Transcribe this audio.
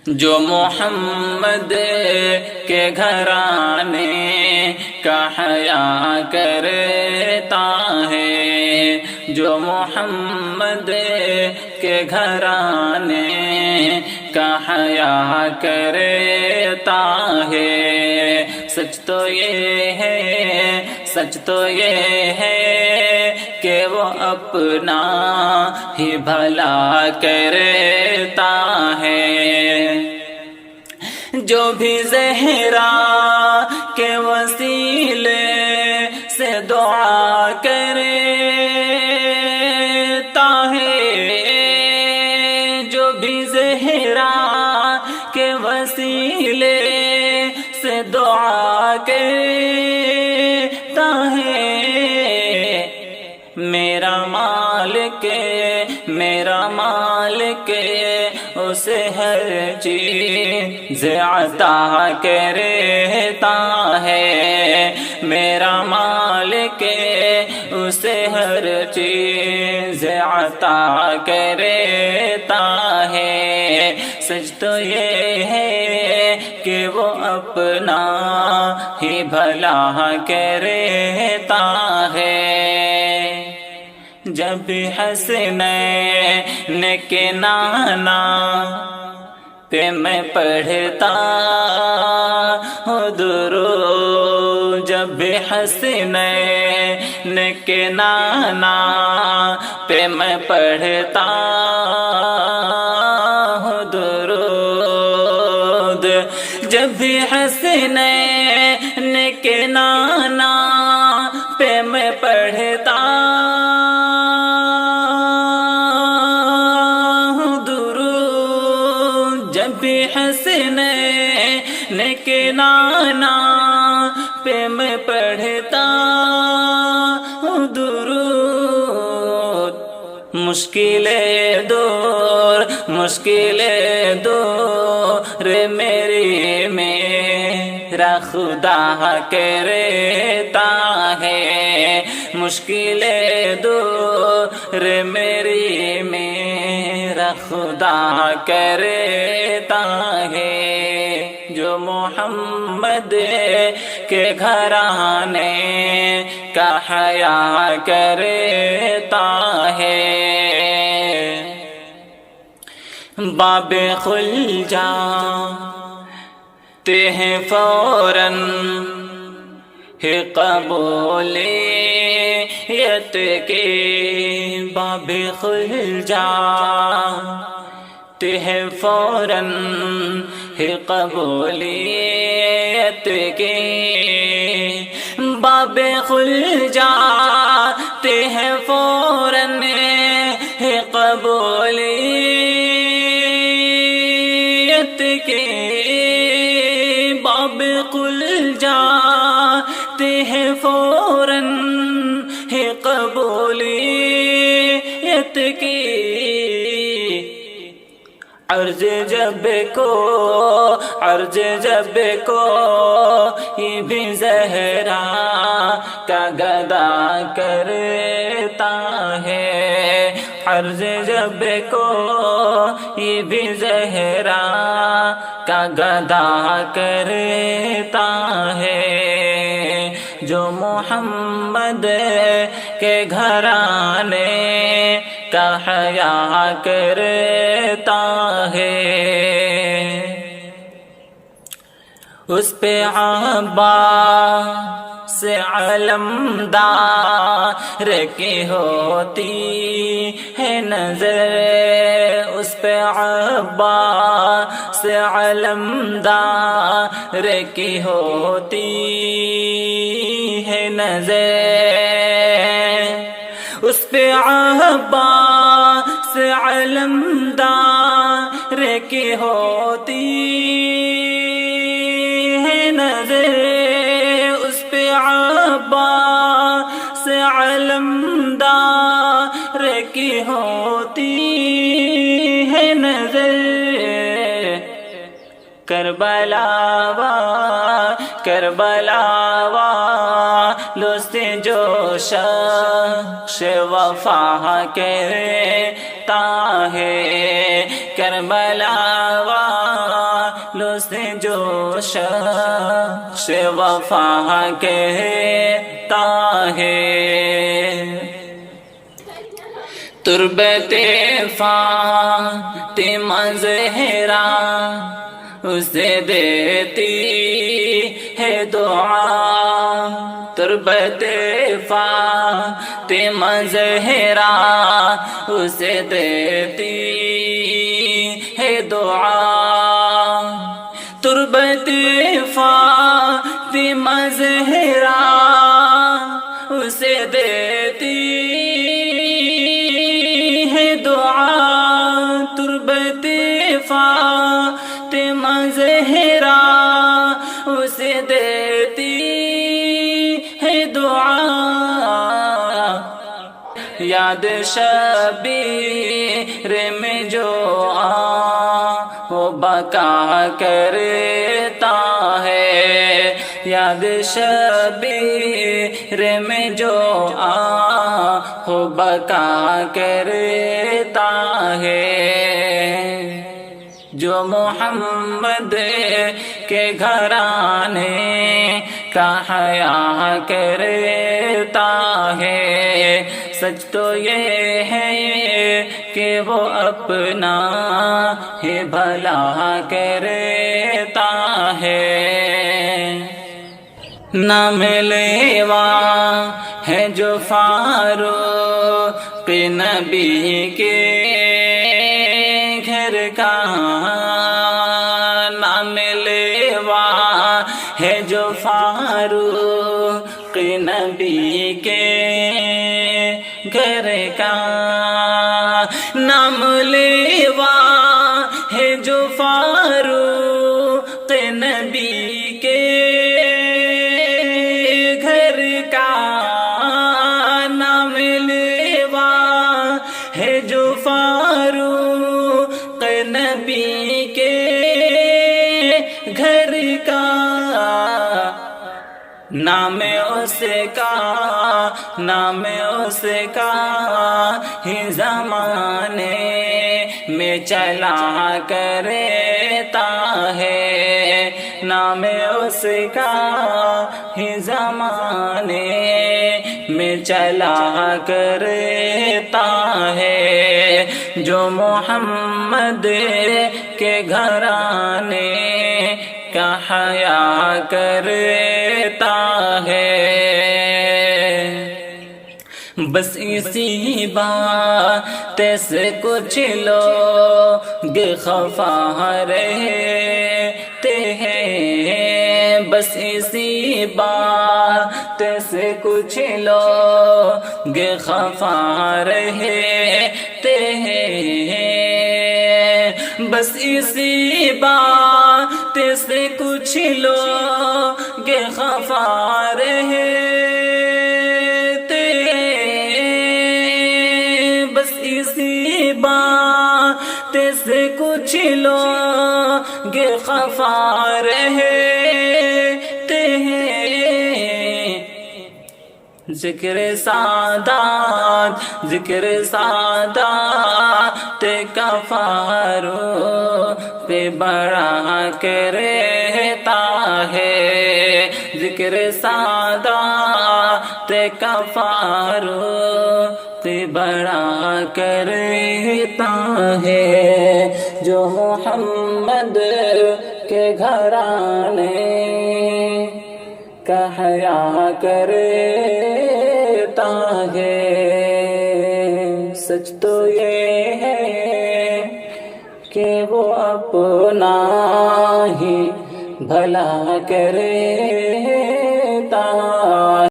جو محمد کے گھرانے کا حیا کرتا ہے، جو محمد کے گھرانے کا حیا کرتا ہے، سچ تو یہ ہے، سچ تو یہ ہے کہ وہ اپنا ہی بھلا کرتا ہے۔ جو بھی زہرا کے وسیلے سے دعا کرتا ہے، جو بھی زہرا کے وسیلے سے دعا کرتا ہے، میرا مالک میرا مالک اسے ہر چیز عطا کرتا ہے، میرا مالک اسے ہر چیز عطا کرتا ہے۔ سچ تو یہ ہے کہ وہ اپنا ہی بھلا کرتا ہے۔ جب بھی حسنین کے نانا پہ میں پڑھتا ہوں درود، جب بھی حسنین کے نانا پہ میں پڑھتا ہوں درود، جب بھی حسنین کے نانا پہ میں پڑھتا حسنین کے نانا پہ میں پڑھتا ہوں درود، مشکلیں دور مشکلیں دور میری میرا خدا کرتا ہے، مشکلیں دور میری میرا خدا کرتا ہے۔ جو محمد کے گھرانے کا حیا کرتا ہے، باب کھل جاتے ہیں فوراً ہے قبولیت کے، باب کھل جاتے ہیں فوراً ہے قبولیت کے، باب کھل جاتے ہیں فوراً ہے قبولیت کے، باب کھل جاتے ہیں فوراً ہے قبولیت کی، عرض جب کو یہ بھی زہرا کا گدا کرتا ہے، عرض جب کو یہ بھی زہرا کا گدا کرتا ہے، جو محمد کے گھرانے کا حیا کرتا ہے، اس پہ عباس علمدار کی ہوتی ہے نظر، اس پہ عباس علمدار کی ہوتی ہے نظر، اس پہ عباس علمدار کی ہوتی ہے نظر، اس پہ عباس علمدار کی ہوتی ہے نظر، کربلا والوں سے جو شخص وفا کرتا ہے، کربلا شخص وفا کہتا ہے، تربت فاطمہ زہرا اسے دیتی ہے دعا، تربت فاطمہ زہرا اسے دیتی ہے دعا، تربت فاطمہ زہرا اسے دیتی ہے دعا، تربت فاطمہ زہرا اسے دیتی ہے دعا، یاد شبیر میں جو وہ بقا کرتا ہے، یاد شبیر میں جو وہ بقا کرتا ہے، جو محمد کے گھرانے کا حیا کرتا ہے، سچ تو یہ ہے کہ وہ اپنا ہی بھلا کرتا ہے، نام لیوا ہے جو فاروق نبی کے گھر کا، نام لیوا ہے جو فاروق نبی کے گھر کا، نام لیوا ہے جو فاروق نبی کے گھر کا، نام لیوا ہے جو فاروق نبی کے گھر کا، نام اس کا، نام اس کا ہی زمانے میں چلا کرتا ہے، نام اس کا ہی زمانے میں چلا کرتا ہے، جو محمد کے گھرانے کا حیا کرتا ہے، بس اسی بات سے کچھ لوگ خفا رہتے ہیں، بس اسی بات سے کچھ لوگ خفا رہتے ہیں، بس اسی بات سے کچھ لوگ خفا رہتے ہیں، بس اسی بات سے کچھ لوگ خفا رہتے ہیں، ذکر سادات، ذکر سادات کا فاروق پہ بڑا کرتا ہے، ذکر سادات کا فاروق پہ بڑا کرتا ہے، جو محمد کے گھرانے کا حیا کرتا ہے، سچ تو یہ ہے کہ وہ اپنا ہی بھلا کرتا